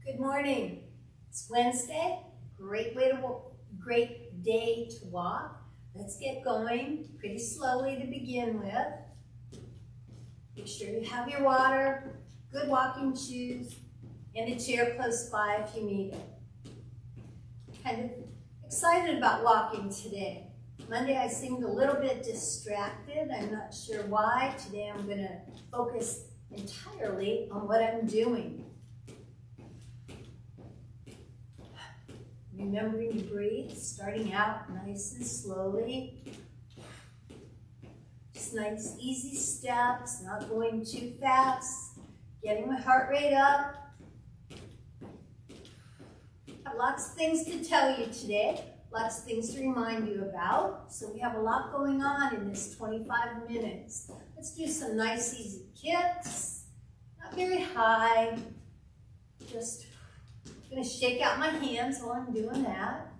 Good morning. It's Wednesday. Great day to walk. Let's get going pretty slowly to begin with. Make sure you have your water, good walking shoes, and a chair close by if you need it. Kind of excited about walking today. Monday I seemed a little bit distracted. I'm not sure why. Today I'm going to focus entirely on what I'm doing. Remembering to breathe, starting out nice and slowly. Just nice, easy steps, not going too fast. Getting my heart rate up. Have lots of things to tell you today. Lots of things to remind you about. So we have a lot going on in this 25 minutes. Let's do some nice, easy kicks. Not very high. Just I'm going to shake out my hands while I'm doing that.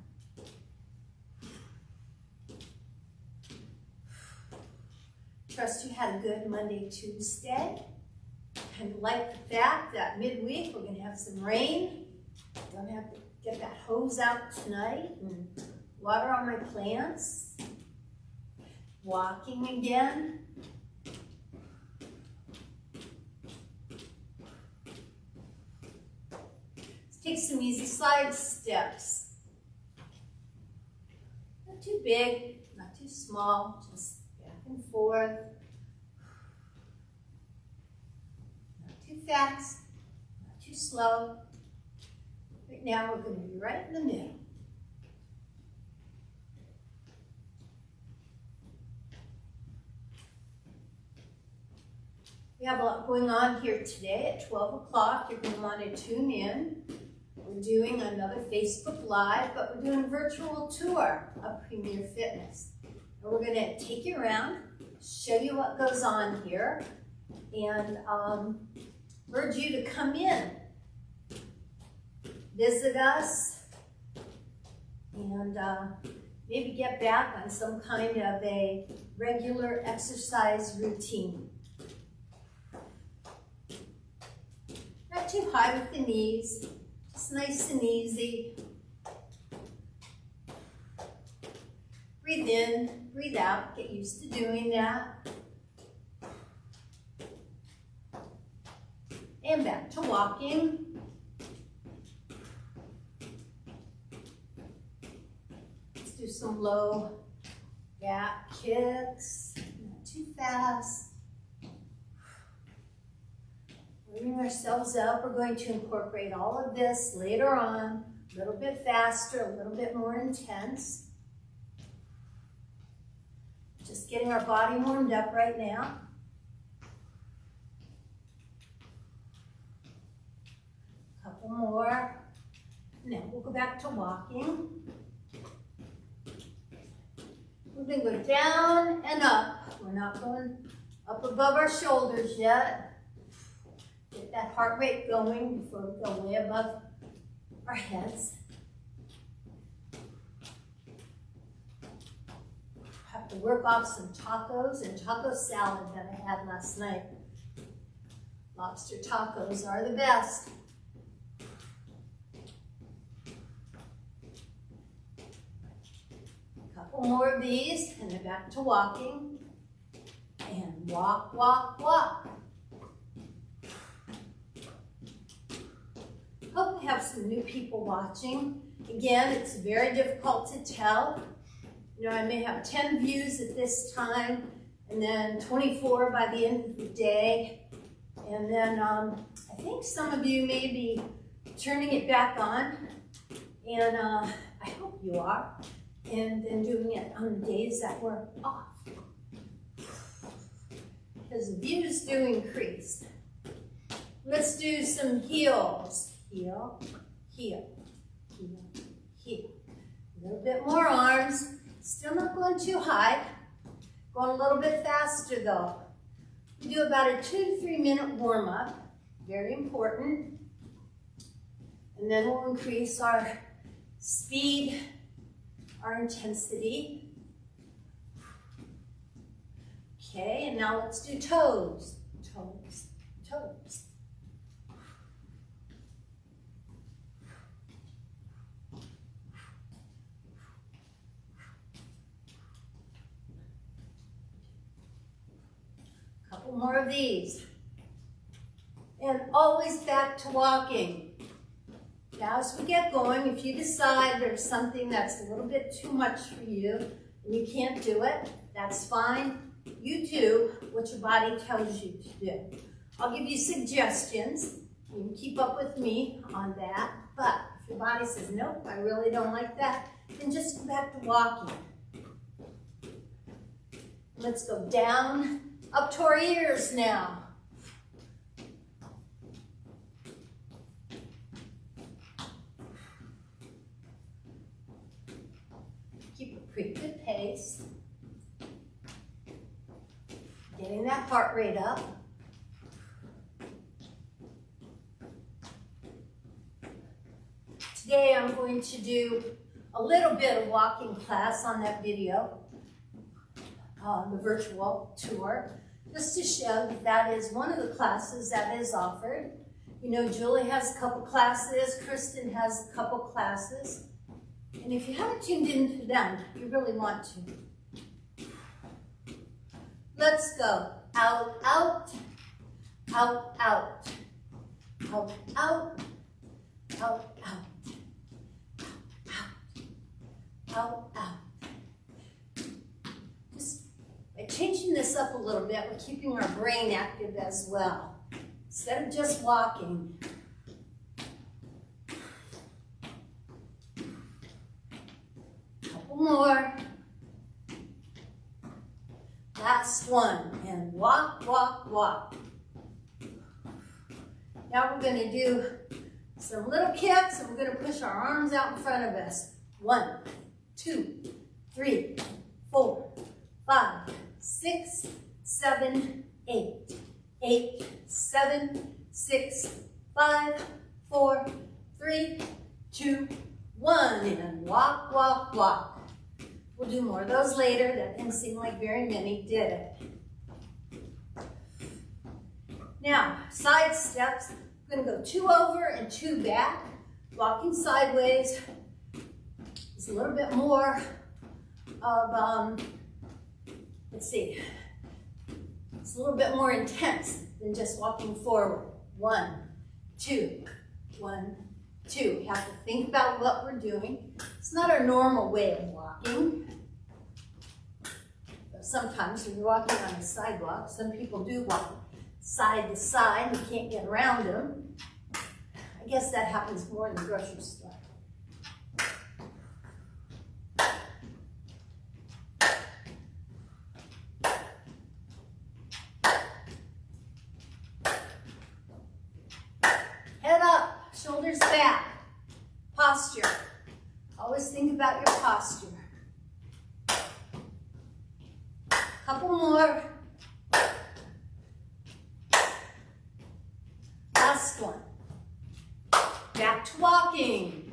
Trust you had a good Monday, Tuesday. And like the fact that midweek we're going to have some rain. Don't have to get that hose out tonight and water on my plants. Walking again. Take some easy side steps. Not too big, not too small, just back and forth. Not too fast, not too slow. Right now we're going to be right in the middle. We have a lot going on here today. At 12 o'clock, you're going to want to tune in. We're doing another Facebook Live, but we're doing a virtual tour of Premier Fitness. And we're going to take you around, show you what goes on here, and urge you to come in, visit us, and maybe get back on some kind of a regular exercise routine. Not too high with the knees. It's nice and easy. Breathe in, breathe out. Get used to doing that. And back to walking. Let's do some low back kicks. Not too fast. Bringing ourselves up, we're going to incorporate all of this later on, a little bit faster, a little bit more intense. Just getting our body warmed up right now. A couple more. Now we'll go back to walking. We're going to go down and up. We're not going up above our shoulders yet. Get that heart rate going before we go way above our heads. Have to work off some tacos and taco salad that I had last night. Lobster tacos are the best. A couple more of these and then back to walking. And walk, walk, walk. Hope we have some new people watching. Again, it's very difficult to tell. You know, I may have 10 views at this time, and then 24 by the end of the day. And then I think some of you may be turning it back on, and I hope you are, and then doing it on the days that we're off. Because the views do increase. Let's do some heels. Heel, heel, heel, heel. A little bit more arms. Still not going too high. Going a little bit faster though. We do about a 2 to 3 minute warm up. Very important. And then we'll increase our speed, our intensity. Okay, and now let's do toes. Toes, toes. couple more of these. And always back to walking. Now as we get going, if you decide there's something that's a little bit too much for you and you can't do it, that's fine. You do what your body tells you to do. I'll give you suggestions. You can keep up with me on that. But if your body says, nope, I really don't like that, then just go back to walking. Let's go down, up to our ears now. Keep a pretty good pace. Getting that heart rate up. Today I'm going to do a little bit of walking class on that video, the virtual tour, just to show that that is one of the classes that is offered. You know, Julie has a couple classes, Kristen has a couple classes, and if you haven't tuned into them, you really want to. Let's go. Out, out, out, out, out, out, out, out, out, out. Just by changing this up a little bit, we're keeping our brain active as well. Instead of just walking. Couple more. Last one, and walk, walk, walk. Now we're going to do some little kicks, and we're going to push our arms out in front of us. 1, 2, 3, 4, 5, 6, 7, 8. 8, 7, 6, 5, 4, 3, 2, 1. And walk, walk, walk. We'll do more of those later. That didn't seem like very many, did it? Now, side steps. We're going to go 2 over and 2 back. Walking sideways is a little bit more of, let's see, it's a little bit more intense than just walking forward. 1, 2, 1, 2. We have to think about what we're doing. It's not our normal way of walking. But sometimes when you're walking on the sidewalk, some people do walk side to side. You can't get around them. I guess that happens more in the grocery store. Head up, shoulders back. Posture. Always think about your posture. Couple more. Last one. Back to walking.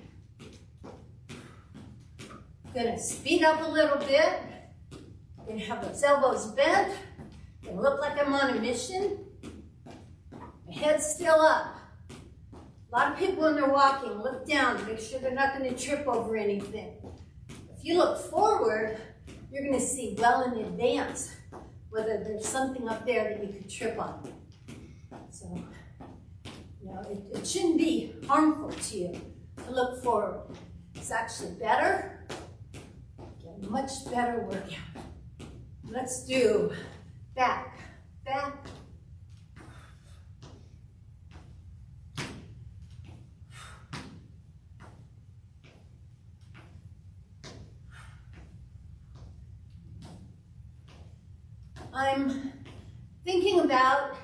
Gonna speed up a little bit. Gonna have those elbows bent. Gonna look like I'm on a mission. My head's still up. A lot of people when they're walking look down to make sure they're not going to trip over anything. If you look forward, you're going to see well in advance whether there's something up there that you could trip on. So, you know, it shouldn't be harmful to you to look forward. It's actually better. Get a much better workout. Let's do back, back. I'm thinking about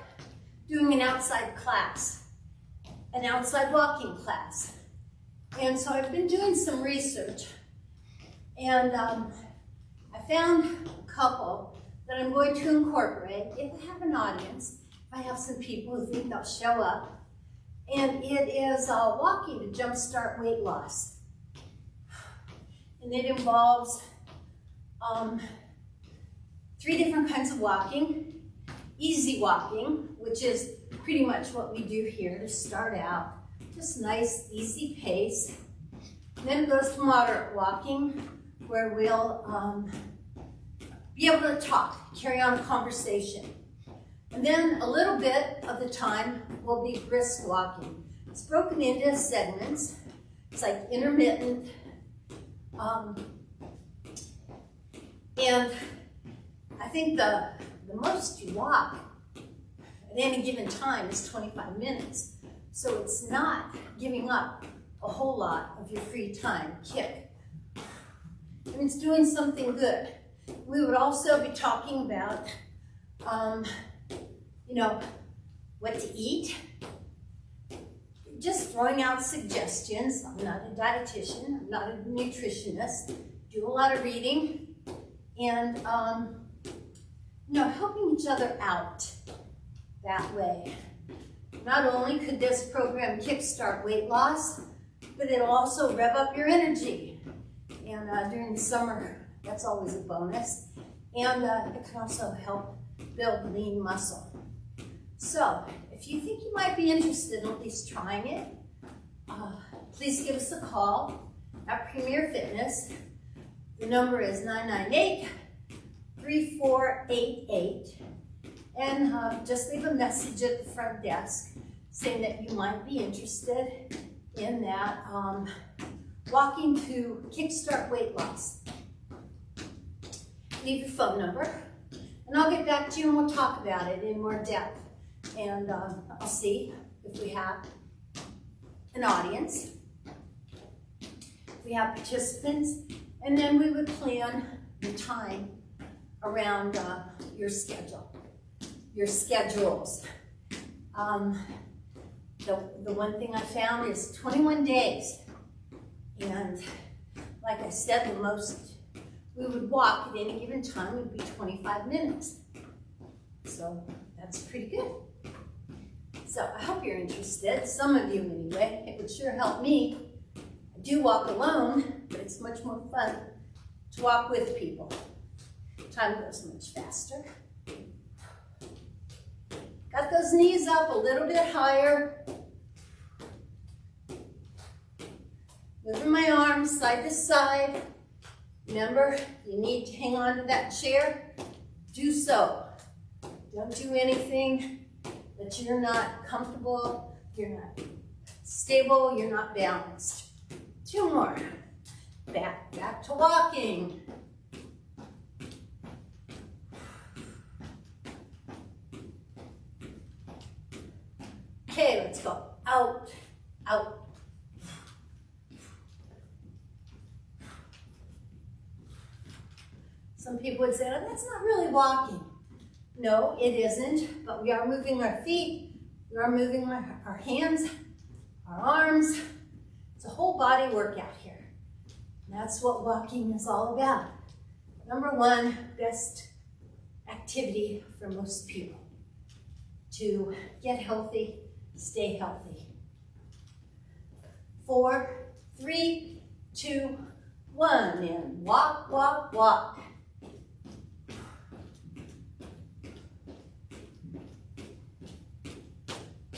doing an outside class, an outside walking class. And so I've been doing some research, and I found a couple that I'm going to incorporate if I have an audience, if I have some people who think they'll show up. And it is walking to jumpstart weight loss. And it involves 3 different kinds of walking. Easy walking, which is pretty much what we do here to start out. Just nice, easy pace. And then it goes to moderate walking, where we'll be able to talk, carry on a conversation. And And then a little bit of the time will be brisk walking. It's broken into segments. It's like intermittent. And I think the most you walk at any given time is 25 minutes. So it's not giving up a whole lot of your free time. Kick. And it's doing something good. We would also be talking about, what to eat. Just throwing out suggestions. I'm not a dietitian. I'm not a nutritionist. Do a lot of reading. And, helping each other out that way. Not only could this program kickstart weight loss, but it'll also rev up your energy. And during the summer, that's always a bonus. And it can also help build lean muscle. So, if you think you might be interested in at least trying it, please give us a call at Premier Fitness. The number is 998-3488. And just leave a message at the front desk saying that you might be interested in that walking to kickstart weight loss. Leave your phone number, and I'll get back to you and we'll talk about it in more depth. And I'll see if we have an audience, if we have participants, and then we would plan the time around your schedule, your schedules. The one thing I found is 21 days. And like I said, the most we would walk at any given time would be 25 minutes. So that's pretty good. So I hope you're interested, some of you anyway. It would sure help me. I do walk alone, but it's much more fun to walk with people. Time goes much faster. Got those knees up a little bit higher. Moving my arms side to side. Remember, you need to hang on to that chair. Do so. Don't do anything that you're not comfortable, you're not stable, you're not balanced. 2 more. Back to walking. Okay, let's go. Out, out. Some people would say, oh, that's not really walking. No, it isn't, but we are moving our feet, we are moving our hands, our arms. It's a whole body workout here. And that's what walking is all about. Number 1, best activity for most people. To get healthy, stay healthy. 4, 3, 2, 1, and walk, walk, walk.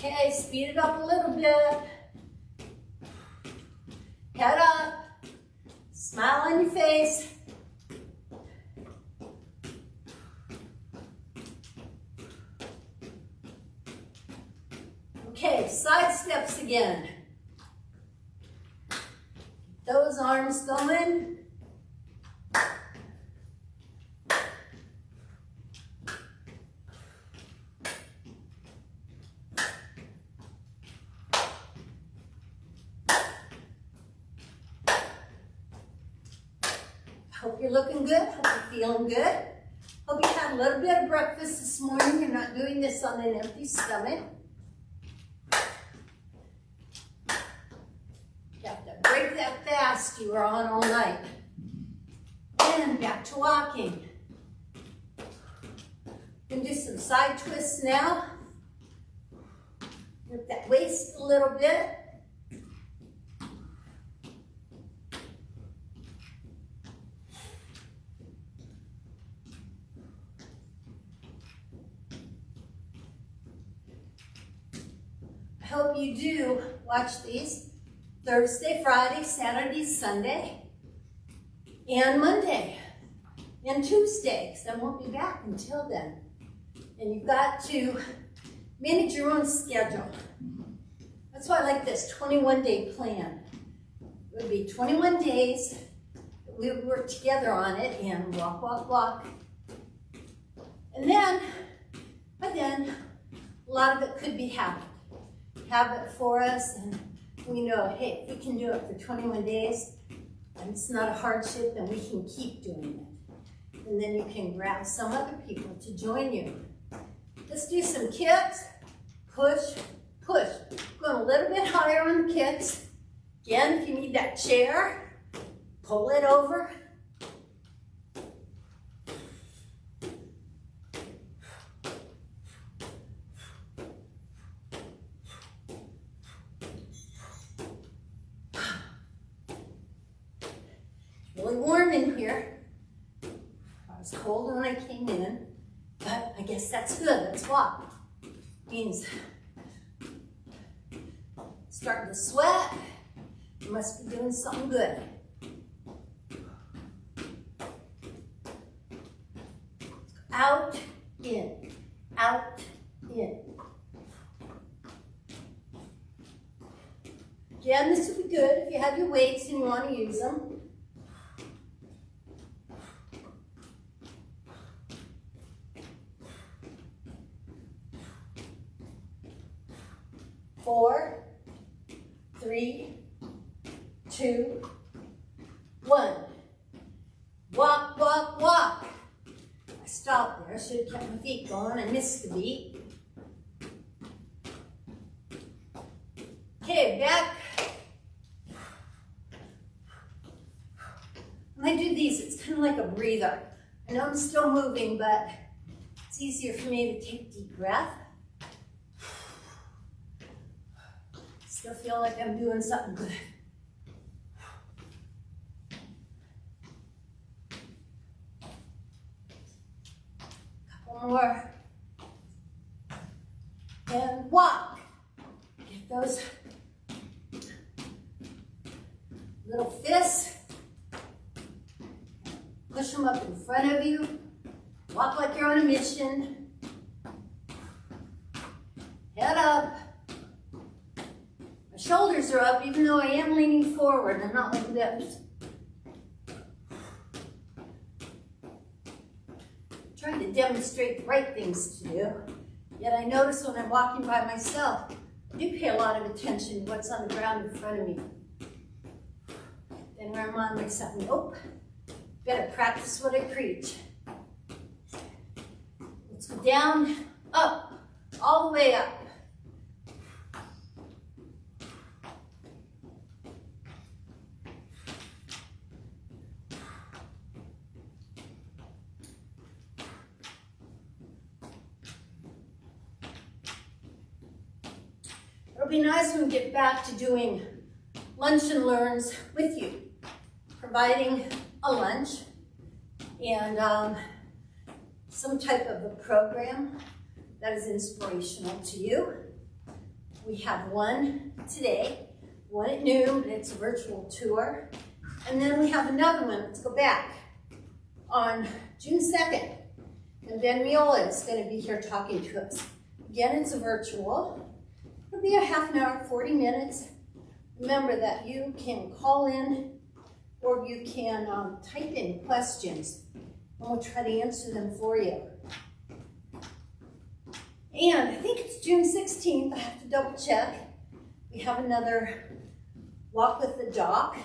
Okay, speed it up a little bit. Head up. Smile on your face. Okay, side steps again. Those arms going. Hope you're looking good. Hope you're feeling good. Hope you had a little bit of breakfast this morning. You're not doing this on an empty stomach. You have to break that fast you were on all night. And back to walking. You can do some side twists now. Work that waist a little bit. I hope you do watch these Thursday, Friday, Saturday, Sunday, and Monday, and Tuesday, because I won't be back until then. And you've got to manage your own schedule. That's why I like this 21-day plan. It would be 21 days. We would work together on it and walk, walk, walk. And then, by then, a lot of it could be habit. Habit for us, and we know, hey, if we can do it for 21 days, and it's not a hardship, then we can keep doing it. And then you can grab some other people to join you. Let's do some kicks. Push, push. Going a little bit higher on the kicks. Again, if you need that chair, pull it over. Really warm in here. It was cold when I came in, but I guess that's good. Let's walk. Means starting to sweat. You must be doing something good. Out, in, out, in. Again, this would be good if you have your weights and you want to use them. 4, 3, 2, 1. Walk, walk, walk. I stopped there. I should have kept my feet going. I missed the beat. Okay, back. When I do these, it's kind of like a breather. I know I'm still moving, but it's easier for me to take a deep breath. Still feel like I'm doing something good. Couple more. And walk. Get those little fists. Push them up in front of you. Walk like you're on a mission. Head up. My shoulders are up even though I am leaning forward. I'm not like this. I'm trying to demonstrate the right things to do. Yet I notice when I'm walking by myself, I do pay a lot of attention to what's on the ground in front of me. Then I remind myself, nope. Better practice what I preach. Let's go down, up, all the way up. It'll be nice when we get back to doing lunch and learns with you, providing a lunch and some type of a program that is inspirational to you. We have one today, one at noon, it's a virtual tour. And then we have another one, let's go back, on June 2nd. And Ben Miola is going to be here talking to us. Again, it's a virtual. It'll be a half an hour, 40 minutes. Remember that you can call in or you can type in questions, and we'll try to answer them for you. And I think it's June 16th, I have to double check. We have another walk with the doc,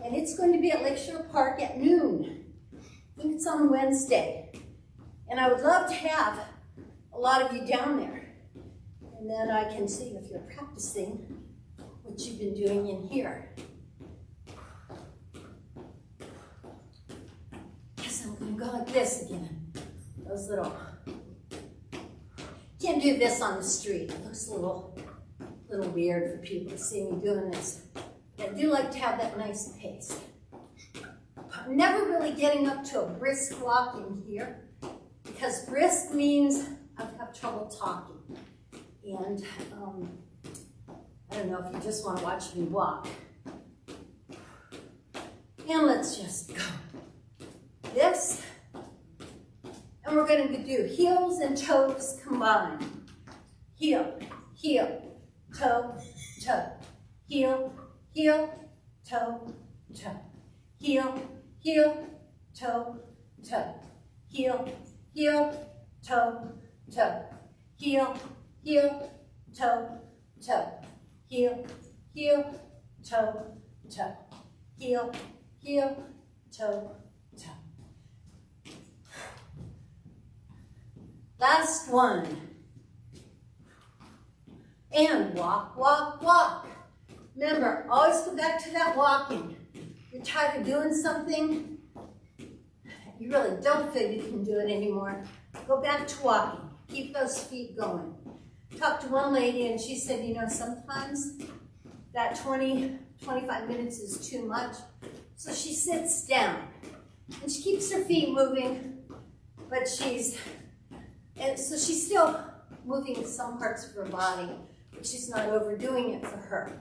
and it's going to be at Lakeshore Park at noon. I think it's on Wednesday. And I would love to have a lot of you down there. And then I can see if you're practicing what you've been doing in here. I'm going to go like this again. Those little, can't do this on the street. It looks a little weird for people to see me doing this. But I do like to have that nice pace. I'm never really getting up to a brisk walk in here because brisk means I have trouble talking. And I don't know if you just want to watch me walk. And let's just go. This, and And we're going to do heels and toes combined. Heel, heel, toe, toe. Heel, heel, toe, toe. Heel, heel, toe, toe. Heel, heel, toe, toe. Heel, heel, toe, toe. Heel, heel, toe, toe. Heel, heel, toe, toe. Last one. And walk, walk, walk. Remember, always go back to that walking. You're tired of doing something, you really don't feel you can do it anymore. Go back to walking. Keep those feet going. Talked to one lady and she said, you know, sometimes that 20, 25 minutes is too much. So she sits down and she keeps her feet moving, but she's still moving some parts of her body, but she's not overdoing it for her.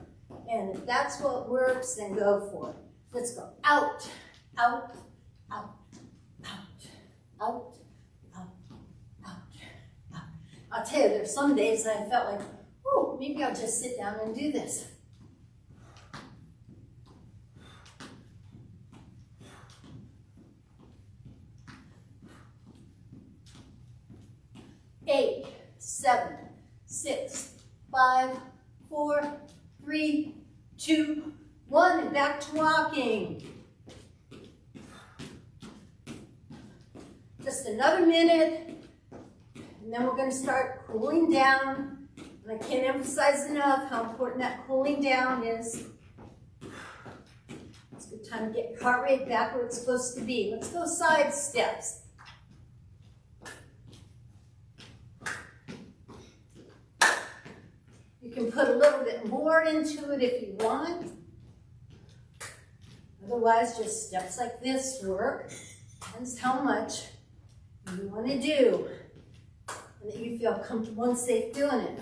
And if that's what works, then go for it. Let's go out, out, out, out, out, out, out, out. I'll tell you, there's some days I felt like, oh, maybe I'll just sit down and do this. Eight, 7, 6, 5, 4, 3, 2, 1, and back to walking. Just another minute, and then we're going to start cooling down. And I can't emphasize enough how important that cooling down is. It's a good time to get your heart rate back where it's supposed to be. Let's go side steps. You can put a little bit more into it if you want. Otherwise, just steps like this work. Depends how much you want to do and that you feel comfortable and safe doing it.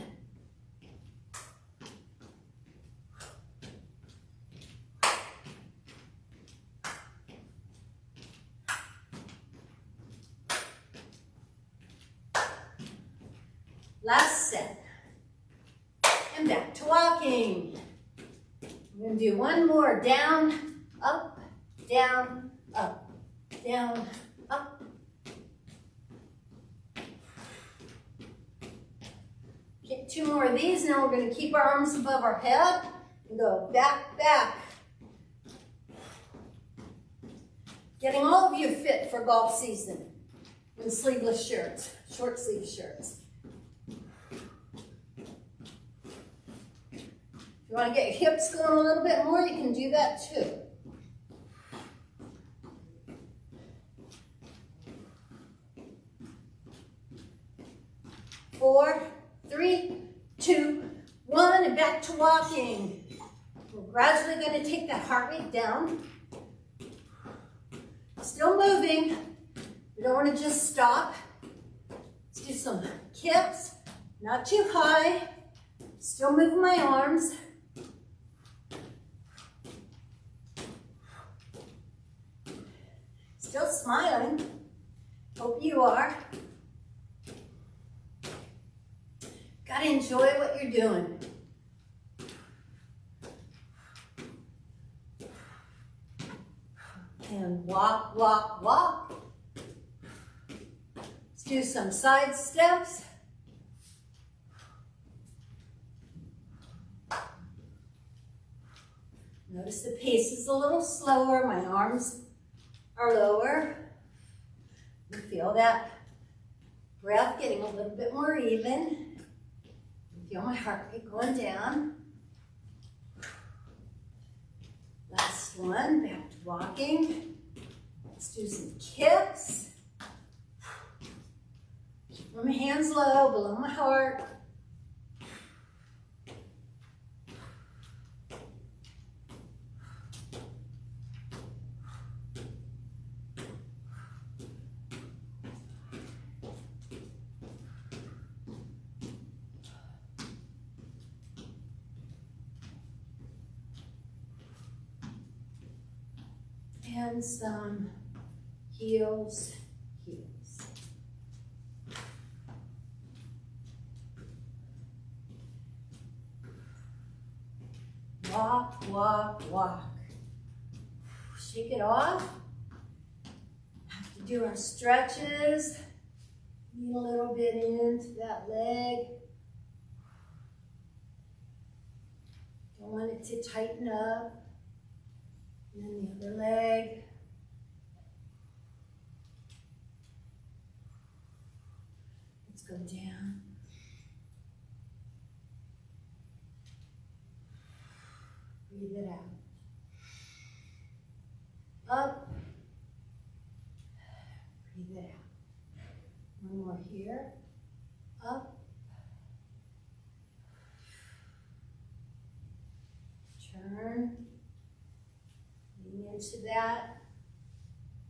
Last set. And back to walking. I'm going to do one more. Down, up, down, up, down, up. Get 2 more of these. Now we're going to keep our arms above our head and go back, back. Getting all of you fit for golf season in sleeveless shirts, short sleeve shirts. If you want to get your hips going a little bit more, you can do that too. Four, 3, 2, 1, and back to walking. We're gradually going to take that heart rate down. Still moving. We don't want to just stop. Let's do some kicks, not too high. Still moving my arms. Still smiling. Hope you are. Gotta enjoy what you're doing. And walk, walk, walk. Let's do some side steps. Notice the pace is a little slower. My arms are lower. You feel that breath getting a little bit more even. You feel my heart rate going down. Last one, back to walking. Let's do some kicks. Keep my hands low, below my heart. And some heels, heels. walk, walk, walk. Shake it off. Have to do our stretches. Lean a little bit into that leg. Don't want it to tighten up. And then the other leg. Let's go down. Breathe it out. Up. Breathe it out. One more here. Up. Turn. Lean into that.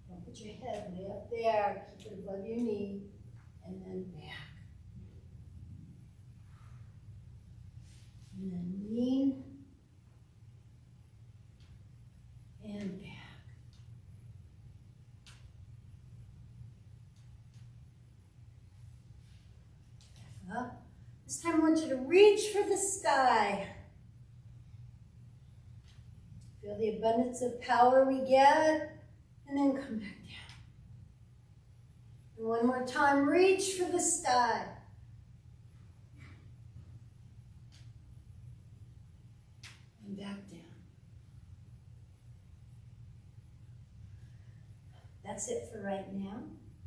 Don't put your head way up there. Keep it above your knee. And then back. And then lean. And back. Back up. This time I want you to reach for the sky. Feel the abundance of power we get, and then come back down. And one more time, reach for the sky. And back down. That's it for right now.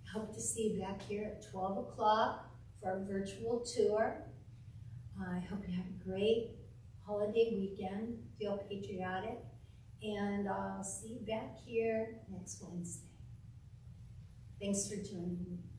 I hope to see you back here at 12 o'clock for our virtual tour. I hope you have a great holiday weekend. Feel patriotic. And I'll see you back here next Wednesday. Thanks for joining me.